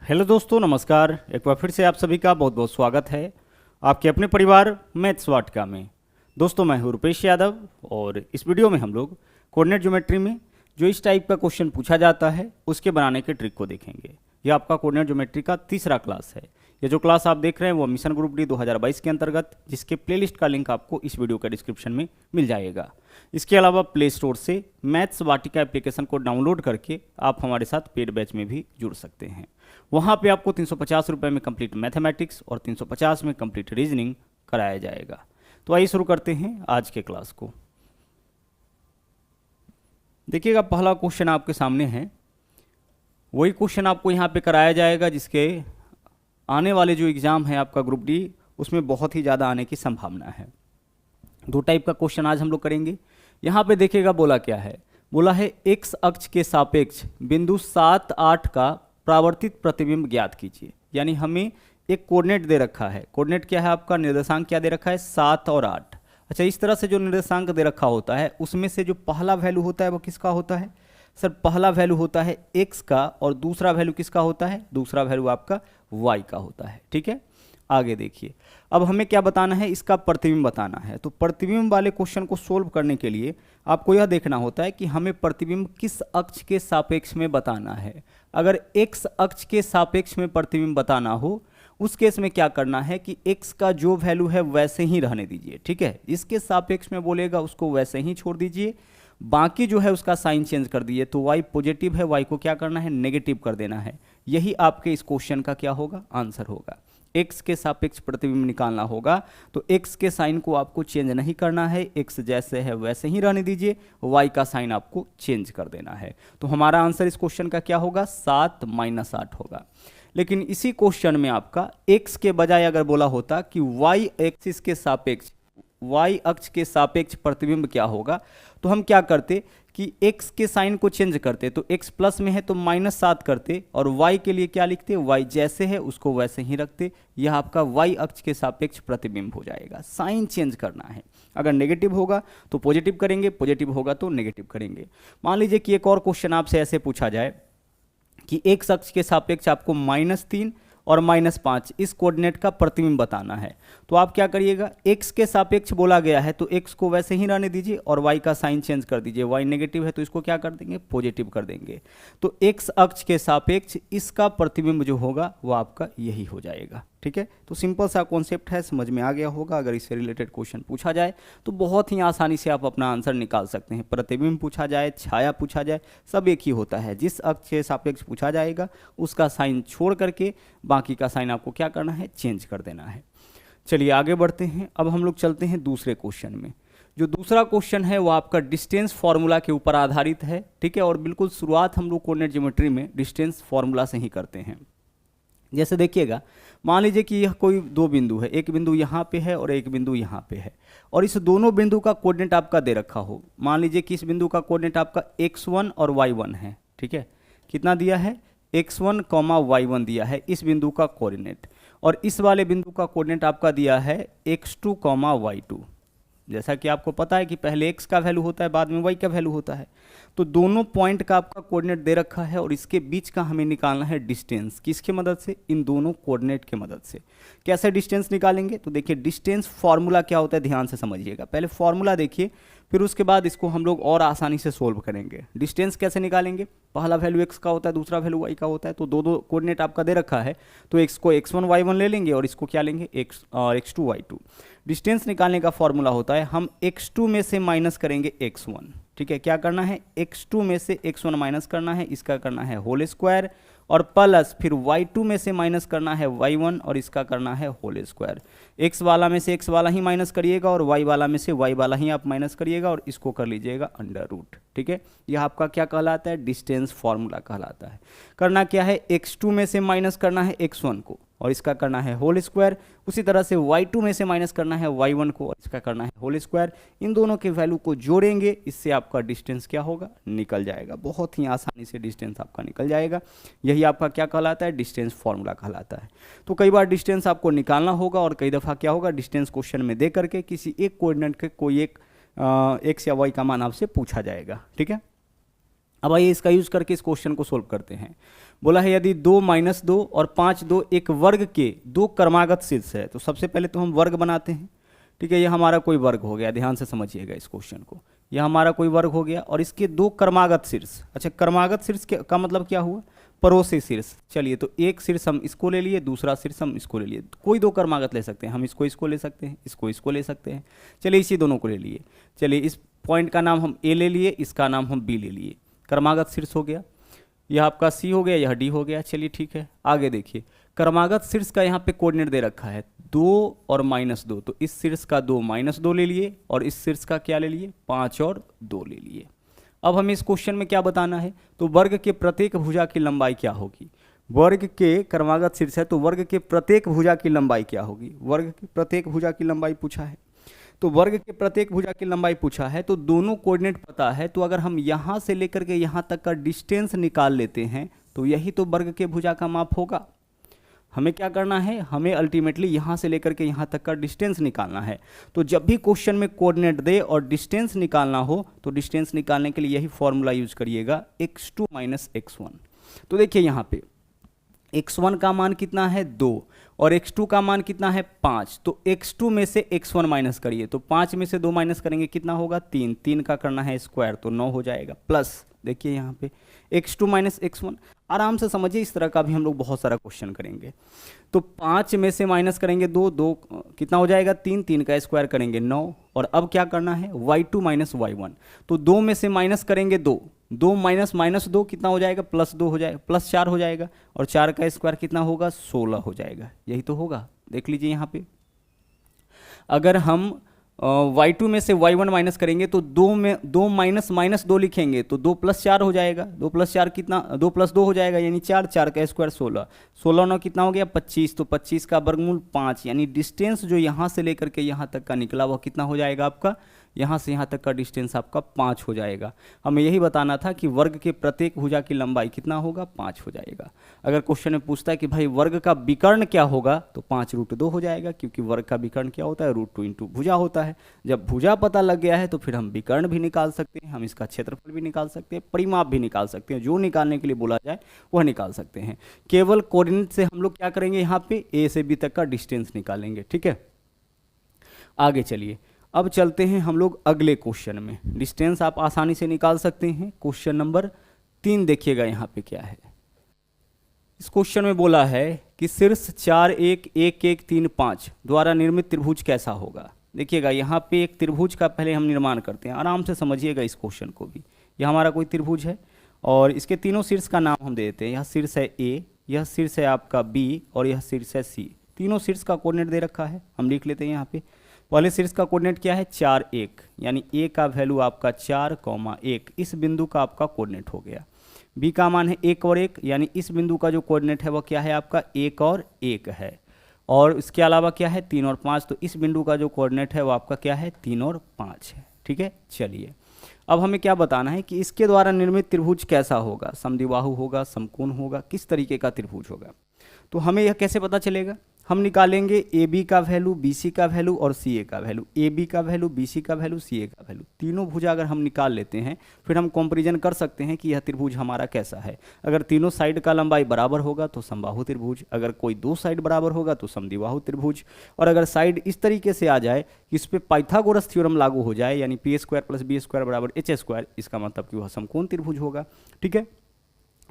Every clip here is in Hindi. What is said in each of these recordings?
हेलो दोस्तों, नमस्कार। एक बार फिर से आप सभी का बहुत बहुत स्वागत है आपके अपने परिवार मैथ्स वाटिका में। दोस्तों, मैं हूं रुपेश यादव और इस वीडियो में हम लोग कोऑर्डिनेट ज्योमेट्री में जो इस टाइप का क्वेश्चन पूछा जाता है उसके बनाने के ट्रिक को देखेंगे। यह आपका कोऑर्डिनेट ज्योमेट्री का तीसरा क्लास है। ये जो क्लास आप देख रहे हैं वो मिशन ग्रुप डी 2022 के अंतर्गत, जिसके प्लेलिस्ट का लिंक आपको इस वीडियो का डिस्क्रिप्शन में मिल जाएगा। इसके अलावा प्ले स्टोर से मैथ्स वाटिका एप्लीकेशन को डाउनलोड करके आप हमारे साथ पेड बैच में भी जुड़ सकते हैं। वहाँ पे आपको 350 रुपये में कंप्लीट मैथमेटिक्स और 350 में कंप्लीट रीजनिंग कराया जाएगा। तो आइए शुरू करते हैं आज के क्लास को। देखिएगा, पहला क्वेश्चन आपके सामने है। वही क्वेश्चन आपको यहाँ पे कराया जाएगा जिसके आने वाले जो एग्ज़ाम है आपका ग्रुप डी, उसमें बहुत ही ज़्यादा आने की संभावना है। दो टाइप का क्वेश्चन आज हम लोग करेंगे। यहाँ पे देखिएगा बोला क्या है, बोला है एक्स अक्ष के सापेक्ष बिंदु 7, 8 का परावर्तित प्रतिबिंब ज्ञात कीजिए। यानी हमें एक कोऑर्डिनेट दे रखा है। कोऑर्डिनेट क्या है आपका, निर्देशांक क्या दे रखा है, 7 और 8। अच्छा, इस तरह से जो निर्देशांक दे रखा होता है उसमें से जो पहला वैल्यू होता है वो किसका होता है सर? पहला वैल्यू होता है एक्स का और दूसरा वैल्यू किसका होता है? दूसरा वैल्यू आपका वाई का होता है। ठीक है, आगे देखिए। अब हमें क्या बताना है, इसका प्रतिबिंब बताना है। तो प्रतिबिंब वाले क्वेश्चन को सोल्व करने के लिए आपको यह देखना होता है कि हमें प्रतिबिंब किस अक्ष के सापेक्ष में बताना है। अगर एक्स अक्ष के सापेक्ष में प्रतिबिंब बताना हो, उस केस में क्या करना है कि x का जो वैल्यू है वैसे ही रहने दीजिए। ठीक है, इसके सापेक्ष में बोलेगा उसको वैसे ही छोड़ दीजिए, बाकी जो है उसका साइन चेंज कर दीजिए। तो y पॉजिटिव है, y को क्या करना है, नेगेटिव कर देना है। यही आपके इस क्वेश्चन का क्या होगा, आंसर होगा। x के सापेक्ष प्रतिबिंब निकालना होगा तो x के साइन को आपको चेंज नहीं करना है, x जैसे है वैसे ही रहने दीजिए, y का साइन आपको चेंज कर देना है। तो हमारा आंसर इस क्वेश्चन का क्या होगा, 7 - 8 होगा। लेकिन इसी क्वेश्चन में आपका x के बजाय अगर बोला होता कि y एक्सिस के सापेक्ष, y अक्ष के सापेक्ष प्रतिबिंब क्या होगा, तो हम क्या करते कि x के साइन को चेंज करते। तो x प्लस में है तो -7 करते और y के लिए क्या लिखते, y जैसे है उसको वैसे ही रखते। यह आपका y अक्ष के सापेक्ष प्रतिबिंब हो जाएगा। साइन चेंज करना है, अगर नेगेटिव होगा तो पॉजिटिव करेंगे, पॉजिटिव होगा तो नेगेटिव करेंगे। मान लीजिए कि एक और क्वेश्चन आपसे ऐसे पूछा जाए कि x अक्ष के सापेक्ष आपको -3 और -5 इस कोऑर्डिनेट का प्रतिबिंब बताना है। तो आप क्या करिएगा, x के सापेक्ष बोला गया है तो x को वैसे ही रहने दीजिए और y का साइन चेंज कर दीजिए। y नेगेटिव है तो इसको क्या कर देंगे, पॉजिटिव कर देंगे। तो x अक्ष के सापेक्ष इसका प्रतिबिंब जो होगा वो आपका यही हो जाएगा। ठीक है, तो सिंपल सा कॉन्सेप्ट है, समझ में आ गया होगा। अगर इससे रिलेटेड क्वेश्चन पूछा जाए तो बहुत ही आसानी से आप अपना आंसर निकाल सकते हैं। प्रतिबिंब पूछा जाए, छाया पूछा जाए, सब एक ही होता है। जिस अक्ष के सापेक्ष पूछा जाएगा उसका साइन छोड़ करके बाकी का साइन आपको क्या करना है, चेंज कर देना है। चलिए आगे बढ़ते हैं। अब हम लोग चलते हैं दूसरे क्वेश्चन में। जो दूसरा क्वेश्चन है वो आपका डिस्टेंस फार्मूला के ऊपर आधारित है। ठीक है, और बिल्कुल शुरुआत हम लोग कोऑर्डिनेट ज्योमेट्री में डिस्टेंस फार्मूला से ही करते हैं। जैसे देखिएगा, मान लीजिए कि यह कोई दो बिंदु है, एक बिंदु यहाँ पे है और एक बिंदु यहाँ पे है, और इस दोनों बिंदु का कोऑर्डिनेट आपका दे रखा हो। मान लीजिए कि इस बिंदु का कोऑर्डिनेट आपका x1 और y1 है। ठीक है, कितना दिया है, x1, y1 दिया है इस बिंदु का कोऑर्डिनेट, और इस वाले बिंदु का कोऑर्डिनेट आपका दिया है x2, y2। जैसा कि आपको पता है कि पहले x का वैल्यू होता है, बाद में y का वैल्यू होता है। तो दोनों पॉइंट का आपका कोऑर्डिनेट दे रखा है और इसके बीच का हमें निकालना है डिस्टेंस। किसके मदद से, इन दोनों कोऑर्डिनेट के मदद से। कैसे डिस्टेंस निकालेंगे, तो देखिए डिस्टेंस फार्मूला क्या होता है, ध्यान से समझिएगा। पहले फार्मूला देखिए, फिर उसके बाद इसको हम लोग और आसानी से सोल्व करेंगे। डिस्टेंस कैसे निकालेंगे, पहला वैल्यू x का होता है, दूसरा वैल्यू y का होता है। तो दो कोऑर्डिनेट आपका दे रखा है तो x को x1 y1 ले लेंगे और इसको क्या लेंगे, x2 y2। डिस्टेंस निकालने का फॉर्मूला होता है, हम x2 में से माइनस करेंगे x1। ठीक है, क्या करना है, x2 में से x1 माइनस करना है, इसका करना है होल स्क्वायर, और प्लस फिर y2 में से माइनस करना है y1 और इसका करना है होल स्क्वायर। x वाला में से x वाला ही माइनस करिएगा और y वाला में से y वाला ही आप माइनस करिएगा और इसको कर लीजिएगा अंडर रूट। ठीक है, यह आपका क्या कहलाता है, डिस्टेंस फॉर्मूला कहलाता है। करना क्या है, x2 में से माइनस करना है x1 को और इसका करना है होल स्क्वायर। उसी तरह से y2 में से माइनस करना है y1 को और इसका करना है होल स्क्वायर। इन दोनों के वैल्यू को जोड़ेंगे, इससे आपका डिस्टेंस क्या होगा, निकल जाएगा। बहुत ही आसानी से डिस्टेंस आपका निकल जाएगा। यही आपका क्या कहलाता है, डिस्टेंस फॉर्मूला कहलाता है। तो कई बार डिस्टेंस आपको निकालना होगा और कई दफ़ा क्या होगा, डिस्टेंस क्वेश्चन में दे करके किसी एक कोऑर्डिनेट के कोई एक एक्स या वाई का मान आपसे पूछा जाएगा। ठीक है, अब आइए इसका यूज करके इस क्वेश्चन को सोल्व करते हैं। बोला है यदि 2 - 2 और 5 2 एक वर्ग के दो क्रमागत शीर्ष है, तो सबसे पहले तो हम वर्ग बनाते हैं। ठीक है, यह हमारा कोई वर्ग हो गया, ध्यान से समझिएगा इस क्वेश्चन को। यह हमारा कोई वर्ग हो गया और इसके दो क्रमागत शीर्ष। अच्छा, क्रमागत शीर्ष का मतलब क्या हुआ? पड़ोसी शीर्ष। चलिए, तो एक शीर्ष हम इसको ले लिए, दूसरा शीर्ष हम इसको ले लिए। कोई दो क्रमागत ले सकते हैं, हम इसको ले सकते हैं, इसको ले सकते हैं। चलिए, इसी दोनों को ले लिए। चलिए, इस पॉइंट का नाम हम ए ले लिए, इसका नाम हम बी ले लिए। क्रमागत शीर्ष हो गया, यह आपका सी हो गया, यह डी हो गया। चलिए ठीक है, आगे देखिए। क्रमागत शीर्ष का यहाँ पे कोऑर्डिनेट दे रखा है 2 और -2, तो इस शीर्ष का 2 -2 ले लिए और इस शीर्ष का क्या ले लिए? 5 और 2 ले लिए। अब हमें इस क्वेश्चन में क्या बताना है? तो वर्ग के प्रत्येक भुजा की लंबाई क्या होगी? वर्ग के क्रमागत शीर्ष है तो वर्ग के प्रत्येक भुजा की लंबाई क्या होगी? वर्ग की प्रत्येक भुजा की लंबाई पूछा है, तो वर्ग के प्रत्येक भुजा की लंबाई पूछा है, तो दोनों कोऑर्डिनेट पता है। तो अगर हम यहाँ से लेकर के यहाँ तक का डिस्टेंस निकाल लेते हैं तो यही तो वर्ग के भुजा का माप होगा। हमें क्या करना है? हमें अल्टीमेटली यहाँ से लेकर के यहाँ तक का डिस्टेंस निकालना है। तो जब भी क्वेश्चन में कोऑर्डिनेट दे और डिस्टेंस निकालना हो तो डिस्टेंस निकालने के लिए यही फॉर्मूला यूज करिएगा, x2 - x1। तो देखिए यहाँ पे x1 का मान कितना है? 2 और x2 का मान कितना है? 5। तो x2 में से x1 माइनस करिए, तो 5 में से 2 माइनस करेंगे कितना होगा? 3। 3 का करना है स्क्वायर, तो 9 हो जाएगा। प्लस देखिए यहाँ पे x2 - x1, आराम से समझिए, इस तरह का भी हम लोग बहुत सारा क्वेश्चन करेंगे। तो 5 में से माइनस करेंगे 2, 2 कितना हो जाएगा? 3। 3 का स्क्वायर करेंगे 9। और अब क्या करना है? y2 - y1, तो 2 में से माइनस करेंगे 2, 2 - -2 कितना हो जाएगा? +2 हो जाएगा, +4 हो जाएगा। और 4 का स्क्वायर कितना होगा? 16 हो जाएगा। यही तो होगा, देख लीजिए यहाँ पे। अगर हम y2 में से y1 माइनस करेंगे तो 2 में 2 - -2 लिखेंगे तो 2 + 4 हो जाएगा। 2 + 4 कितना? 2 + 2 हो जाएगा, यानी 4। 4 का स्क्वायर 16। 16 9 कितना हो गया? 25। तो 25 का वर्गमूल 5, यानी डिस्टेंस जो यहाँ से लेकर के यहाँ तक का निकला वह कितना हो जाएगा आपका? यहाँ से यहाँ तक का डिस्टेंस आपका 5 हो जाएगा। हमें यही बताना था कि वर्ग के प्रत्येक भुजा की लंबाई कितना होगा? 5 हो जाएगा। अगर क्वेश्चन में पूछता है कि भाई वर्ग का विकर्ण क्या होगा, तो 5√2 हो जाएगा, क्योंकि वर्ग का विकर्ण क्या होता है? √2 × भुजा होता है। जब भुजा पता लग गया है तो फिर हम विकर्ण भी निकाल सकते हैं, हम इसका क्षेत्रफल भी निकाल सकते हैं, परिमाप भी निकाल सकते हैं, जो निकालने के लिए बोला जाए वह निकाल सकते हैं। केवल कोऑर्डिनेट से हम लोग क्या करेंगे? यहाँ पे ए से बी तक का डिस्टेंस निकालेंगे। ठीक है, आगे चलिए, अब चलते हैं हम लोग अगले क्वेश्चन में। डिस्टेंस आप आसानी से निकाल सकते हैं। क्वेश्चन नंबर 3 देखिएगा यहाँ पे क्या है। इस क्वेश्चन में बोला है कि शीर्ष 4 1 1 1 3 5 द्वारा निर्मित त्रिभुज कैसा होगा। देखिएगा यहाँ पे एक त्रिभुज का पहले हम निर्माण करते हैं, आराम से समझिएगा इस क्वेश्चन को भी। यह हमारा कोई त्रिभुज है और इसके तीनों शीर्ष का नाम हम दे देते हैं। यह शीर्ष है A, यह शीर्ष है आपका B और यह शीर्ष है C। तीनों शीर्ष का कोऑर्डिनेट दे रखा है, हम लिख लेते हैं यहाँ पे। पहले शीर्ष का कोऑर्डिनेट क्या है? 4 1, यानी A का वैल्यू आपका 4, 1 इस बिंदु का आपका कोऑर्डिनेट हो गया। B का मान है 1 और 1, यानी इस बिंदु का जो कोऑर्डिनेट है वह क्या है आपका? 1 और 1 है। और इसके अलावा क्या है? 3 और 5, तो इस बिंदु का जो कोऑर्डिनेट है वो आपका क्या है? 3 और 5 है। ठीक है, चलिए अब हमें क्या बताना है कि इसके द्वारा निर्मित त्रिभुज कैसा होगा? समद्विबाहु होगा, समकोण होगा, किस तरीके का त्रिभुज होगा? तो हमें यह कैसे पता चलेगा? हम निकालेंगे ए बी का वैल्यू, बी सी का वैल्यू और सी ए का वैल्यू। ए बी का वैल्यू, बी सी का वैल्यू, सी ए का वैल्यू, तीनों भुजा अगर हम निकाल लेते हैं फिर हम कंपैरिजन कर सकते हैं कि यह त्रिभुज हमारा कैसा है। अगर तीनों साइड का लंबाई बराबर होगा तो समबाहु त्रिभुज, अगर कोई दो साइड बराबर होगा तो समद्विबाहु त्रिभुज, और अगर साइड इस तरीके से आ जाए कि इस पर पाइथागोरस थ्योरम लागू हो जाए, यानी p² + b² = h², इसका मतलब कि वह समकोण त्रिभुज होगा। ठीक है,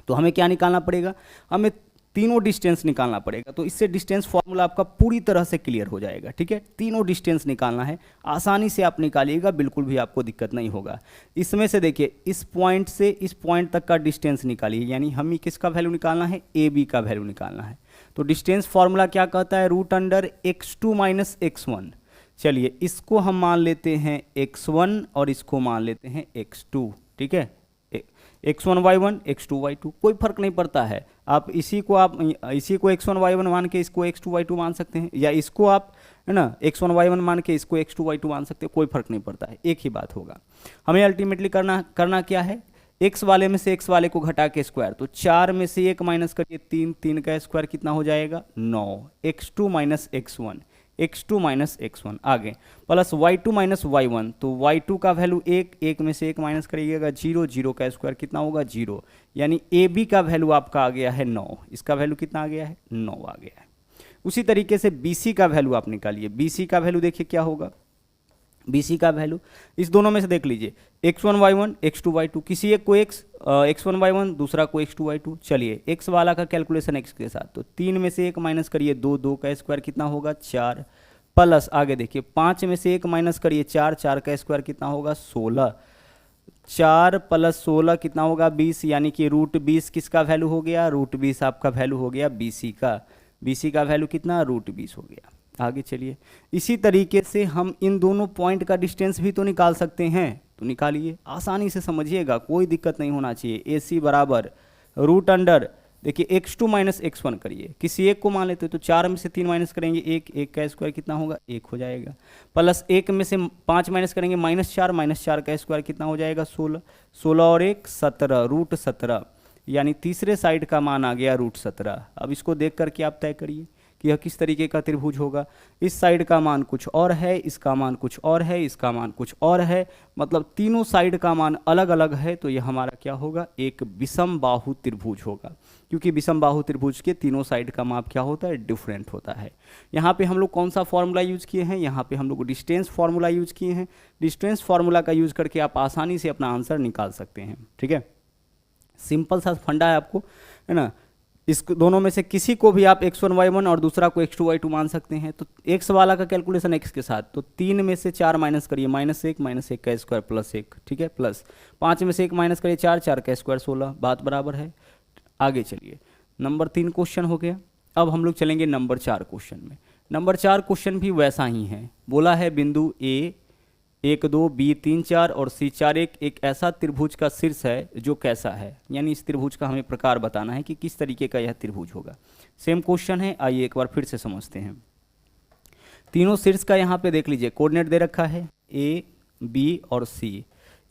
तो हमें क्या निकालना पड़ेगा? हमें तीनों डिस्टेंस निकालना पड़ेगा। तो इससे डिस्टेंस फॉर्मूला आपका पूरी तरह से क्लियर हो जाएगा। ठीक है, तीनों डिस्टेंस निकालना है, आसानी से आप निकालिएगा, बिल्कुल भी आपको दिक्कत नहीं होगा। इसमें से देखिए इस पॉइंट से इस पॉइंट तक का डिस्टेंस निकालिए, यानी हमें किसका वैल्यू निकालना है? ए बी का वैल्यू निकालना है। तो डिस्टेंस फॉर्मूला क्या कहता है? √x2 - x1। चलिए इसको हम मान लेते हैं x1 और इसको मान लेते हैं x2। ठीक है, x1 y1 x2 y2, कोई फर्क नहीं पड़ता है। आप इसी को x1 y1 मान के इसको x2 y2 मान सकते हैं, या इसको आप है ना x1 y1 मान के इसको x2 y2 मान सकते हैं, कोई फर्क नहीं पड़ता है, एक ही बात होगा। हमें अल्टीमेटली करना क्या है? x वाले में से x वाले को घटा के स्क्वायर, तो 4 में से 1 माइनस करिए 3, 3 का स्क्वायर कितना हो जाएगा? 9। x2 - x1, x2 minus x1 आगे प्लस y2 माइनस y1, तो y2 का वैल्यू 1, 1 में से 1 माइनस करिएगा 0, 0 का स्क्वायर कितना होगा 0, यानी AB का वैल्यू आपका आ गया है 9, इसका वैल्यू कितना आ गया है 9 आ गया है। उसी तरीके से BC का वैल्यू आप निकालिए, BC का वैल्यू देखिए क्या होगा, BC का वैल्यू इस दोनों में से देख लीजिए x1 y1 x2 y2, किसी एक को x1 y1 दूसरा को x2 y2, चलिए x वाला का कैलकुलेशन x के साथ, तो 3 में से 1 माइनस करिए 2, 2 का स्क्वायर कितना होगा 4, प्लस आगे देखिए 5 में से 1 माइनस करिए 4, 4 का स्क्वायर कितना होगा 16, 4 प्लस 16 कितना होगा 20, यानी कि रूट 20 किसका वैल्यू हो गया, रूट 20 आपका वैल्यू हो गया BC का, BC का वैल्यू कितना रूट 20 हो गया। आगे चलिए, इसी तरीके से हम इन दोनों पॉइंट का डिस्टेंस भी तो निकाल सकते हैं, तो निकालिए, आसानी से समझिएगा, कोई दिक्कत नहीं होना चाहिए। AC बराबर रूट अंडर देखिए x2 माइनस x1 करिए, किसी एक को मान लेते तो 4 में से 3 माइनस करेंगे 1, 1 का स्क्वायर कितना होगा 1 हो जाएगा, प्लस 1 में से 5 माइनस करेंगे -4 का स्क्वायर कितना हो जाएगा 16, 16 और 1 17, रूट 17, यानी तीसरे साइड का मान आ गया रूट 17। अब इसको देख करके आप तय करिए कि यह किस तरीके का त्रिभुज होगा, इस साइड का मान कुछ और है, इसका मान कुछ और है, इसका मान कुछ और है, मतलब तीनों साइड का मान अलग अलग है, तो यह हमारा क्या होगा एक विषम बाहु त्रिभुज होगा, क्योंकि विषम बाहु त्रिभुज के तीनों साइड का माप क्या होता है डिफरेंट होता है। यहाँ पे हम लोग कौन सा फॉर्मूला यूज किए हैं, यहाँ पे हम लोग डिस्टेंस फॉर्मूला यूज किए हैं, डिस्टेंस फॉर्मूला का यूज करके आप आसानी से अपना आंसर निकाल सकते हैं। ठीक है, सिंपल सा फंडा है आपको, है ना। इस दोनों में से किसी को भी आप x1 y1 और दूसरा को x2 y2 मान सकते हैं। तो x वाला का कैलकुलेशन x के साथ, तो 3 में से 4 माइनस करिए -1 का स्क्वायर प्लस 1, ठीक है, प्लस 5 में से 1 माइनस करिए 4, 4 का स्क्वायर 16, बात बराबर है। आगे चलिए, नंबर 3 क्वेश्चन हो गया। अब हम लोग चलेंगे नंबर 4 क्वेश्चन में। नंबर 4 क्वेश्चन भी वैसा ही है, बोला है बिंदु A 1 2 B 3 4 और C 4 1 एक ऐसा त्रिभुज का शीर्ष है जो कैसा है, यानी इस त्रिभुज का हमें प्रकार बताना है कि किस तरीके का यह त्रिभुज होगा। सेम क्वेश्चन है, आइए एक बार फिर से समझते हैं। तीनों शीर्ष का यहाँ पे देख लीजिए कोऑर्डिनेट दे रखा है A B और C।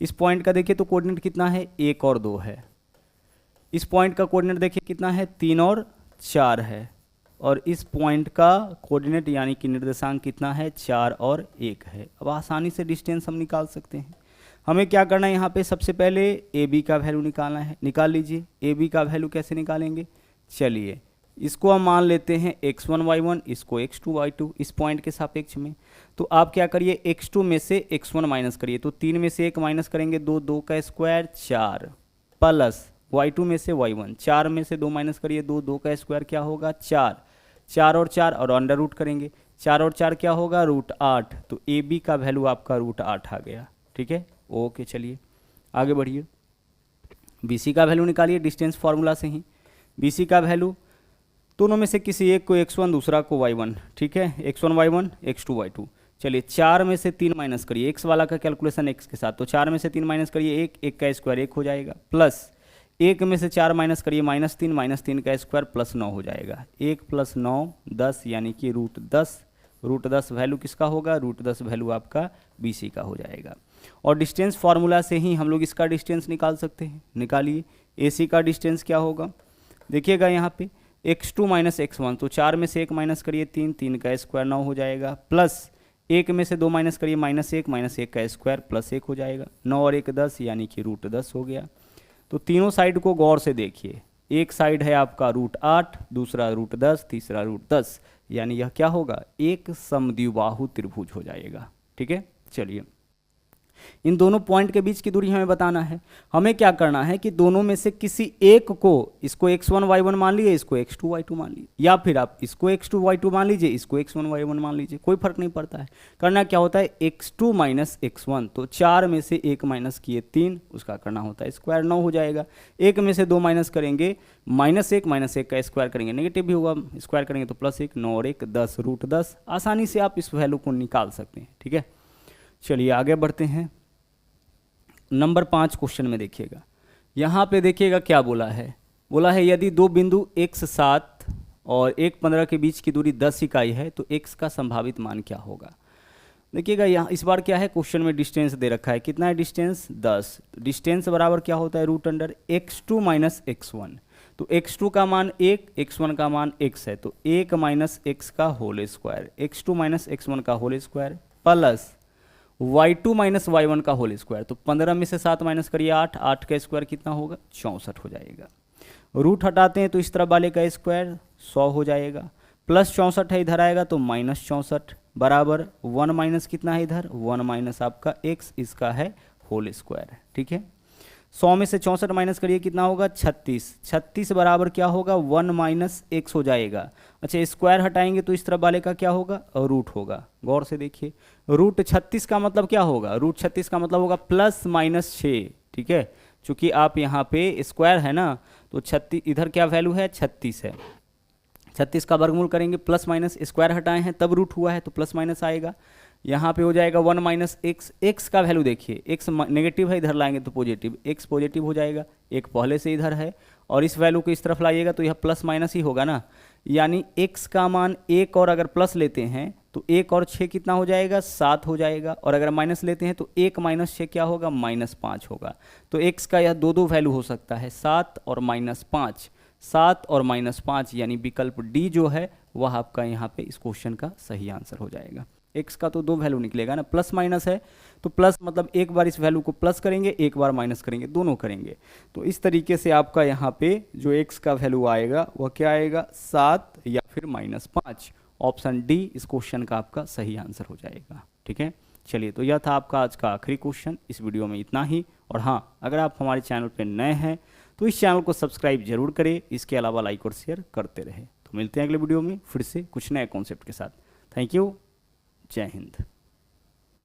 इस पॉइंट का देखिए तो कोऑर्डिनेट कितना है 1 और 2 है, इस पॉइंट का कोऑर्डिनेट देखिए कितना है 3 और 4 है, और इस पॉइंट का कोऑर्डिनेट यानी कि निर्देशांक कितना है 4 और 1 है। अब आसानी से डिस्टेंस हम निकाल सकते हैं। हमें क्या करना है, यहाँ पे सबसे पहले AB का वैल्यू निकालना है, निकाल लीजिए। AB का वैल्यू कैसे निकालेंगे, चलिए इसको हम मान लेते हैं x1 y1, इसको x2 y2 इस पॉइंट के सापेक्ष में। तो आप क्या करिए x2 में से x1 माइनस करिए, तो 3 में से 1 माइनस करेंगे 2, 2 का स्क्वायर 4, प्लस y2 में से y1, 4 में से 2 माइनस करिए 2, 2 का स्क्वायर क्या होगा 4, 4 और 4 और अंडर रूट करेंगे, 4 और 4 क्या होगा रूट 8, तो AB का वैल्यू आपका रूट 8 आ गया। ठीक है, ओके, चलिए आगे बढ़िए। BC का वैल्यू निकालिए डिस्टेंस फार्मूला से ही। BC का वैल्यू दोनों में से किसी एक को x1 दूसरा को y1, ठीक है, x1 y1 x2 y2। चलिए 4 में से 3 माइनस करिए, x वाला का कैलकुलेशन x के साथ, तो 4 में से 3 माइनस करिए 1, 1 का स्क्वायर 1 हो जाएगा, प्लस 1 में से 4 माइनस करिए -3 का स्क्वायर प्लस 9 हो जाएगा, 1 + 9 10, यानी कि रूट 10 वैल्यू किसका होगा, रूट 10 वैल्यू आपका BC का हो जाएगा। और डिस्टेंस फार्मूला से ही हम लोग इसका डिस्टेंस निकाल सकते हैं, निकालिए। AC का डिस्टेंस क्या होगा, देखिएगा यहाँ पे x2 माइनस x1, तो 4 में से 1 माइनस करिए 3, 3 का स्क्वायर 9 हो जाएगा, प्लस 1 में से 2 माइनस करिए -1 का स्क्वायर प्लस 1 हो जाएगा, 9 और 1 10, यानी कि रूट 10 हो गया। तो तीनों साइड को गौर से देखिए, एक साइड है आपका रूट 8, दूसरा रूट 10, तीसरा रूट 10, यानी यह क्या होगा एक समद्विबाहु त्रिभुज हो जाएगा। ठीक है, चलिए इन दोनों पॉइंट के बीच की दूरी हमें बताना है। हमें क्या करना है कि दोनों में से किसी एक को, इसको x1 y1 मान लीजिए, इसको x2 y2 मान लीजिए, या फिर आप इसको x2 y2 मान लीजिए, इसको x1 y1 मान लीजिए, कोई फर्क नहीं पड़ता है। करना क्या होता है x2 माइनस x1, तो 4 में से 1 माइनस किए 3, उसका करना होता है स्क्वायर 9 हो जाएगा। 1 में से 2 माइनस करेंगे -1 का स्क्वायर करेंगे नेगेटिव भी होगा, स्क्वायर करेंगे तो +1, 9 और 1 10, रूट 10। आसानी से आप इस वैल्यू को निकाल सकते हैं। ठीक है, चलिए आगे बढ़ते हैं। नंबर 5 क्वेश्चन में देखिएगा, यहाँ पे देखिएगा क्या बोला है, बोला है यदि दो बिंदु x7 और 1 15 के बीच की दूरी 10 इकाई है तो x का संभावित मान क्या होगा। देखिएगा यहाँ इस बार क्या है, क्वेश्चन में डिस्टेंस दे रखा है, कितना है डिस्टेंस 10, डिस्टेंस बराबर क्या होता है root under x2 minus x1। तो x2 का मान 1, x1 का मान x है, तो 1 माइनस एक्स का whole square, x2 minus x1 का whole square plus y2 minus y1 का होल स्क्वायर। तो 15 में से 7 माइनस करिए 8, 8 का स्क्वायर कितना होगा 64 हो जाएगा। रूट हटाते हैं तो इस तरफ वाले का स्क्वायर 100 हो जाएगा, प्लस 64 है इधर आएगा तो माइनस 64 बराबर 1 माइनस कितना है इधर 1 माइनस आपका x, इसका है होल स्क्वायर। ठीक है, 100 में से 64 माइनस करिए कितना होगा 36, 36 बराबर क्या होगा 1 माइनस एक्स हो जाएगा। अच्छा, स्क्वायर हटाएंगे तो इस तरफ वाले का क्या होगा रूट होगा। गौर से देखिए, रूट 36 का मतलब क्या होगा, रूट 36 का मतलब होगा प्लस माइनस 6। ठीक है, चूंकि आप यहाँ पे स्क्वायर है ना, तो 36 इधर क्या वैल्यू है 36 है, 36 का वर्गमूल करेंगे, प्लस माइनस स्क्वायर हटाए हैं तब रूट हुआ है तो प्लस माइनस आएगा। यहाँ पे हो जाएगा 1 माइनस एक्स, एक्स का वैल्यू देखिए, एक्स नेगेटिव है इधर लाएंगे तो पॉजिटिव, एक्स पॉजिटिव हो जाएगा, एक पहले से इधर है और इस वैल्यू को इस तरफ लाइएगा तो यह प्लस माइनस ही होगा ना, यानी एक्स का मान 1 और अगर प्लस लेते हैं तो 1 और 6 कितना हो जाएगा 7 हो जाएगा, और अगर माइनस लेते हैं तो 1 माइनस 6 क्या होगा -5 होगा। तो एक्स का यह दो वैल्यू हो सकता है 7 और -5, 7 और -5, यानी विकल्प डी जो है वह आपका यहाँ पे इस क्वेश्चन का सही आंसर हो जाएगा। एक्स का तो दो वैल्यू निकलेगा ना, प्लस माइनस है तो प्लस मतलब एक बार इस वैल्यू को प्लस करेंगे, एक बार माइनस करेंगे, दोनों करेंगे। तो इस तरीके से आपका यहाँ पे जो एक्स का वैल्यू आएगा वह क्या आएगा 7 या फिर -5। ऑप्शन डी इस क्वेश्चन का आपका सही आंसर हो जाएगा। ठीक है, चलिए, तो यह था आपका आज का आखिरी क्वेश्चन। इस वीडियो में इतना ही, और हाँ, अगर आप हमारे चैनल पर नए हैं तो इस चैनल को सब्सक्राइब जरूर करें, इसके अलावा लाइक और शेयर करते रहें। तो मिलते हैं अगले वीडियो में फिर से कुछ नए कॉन्सेप्ट के साथ। थैंक यू, जय हिंद।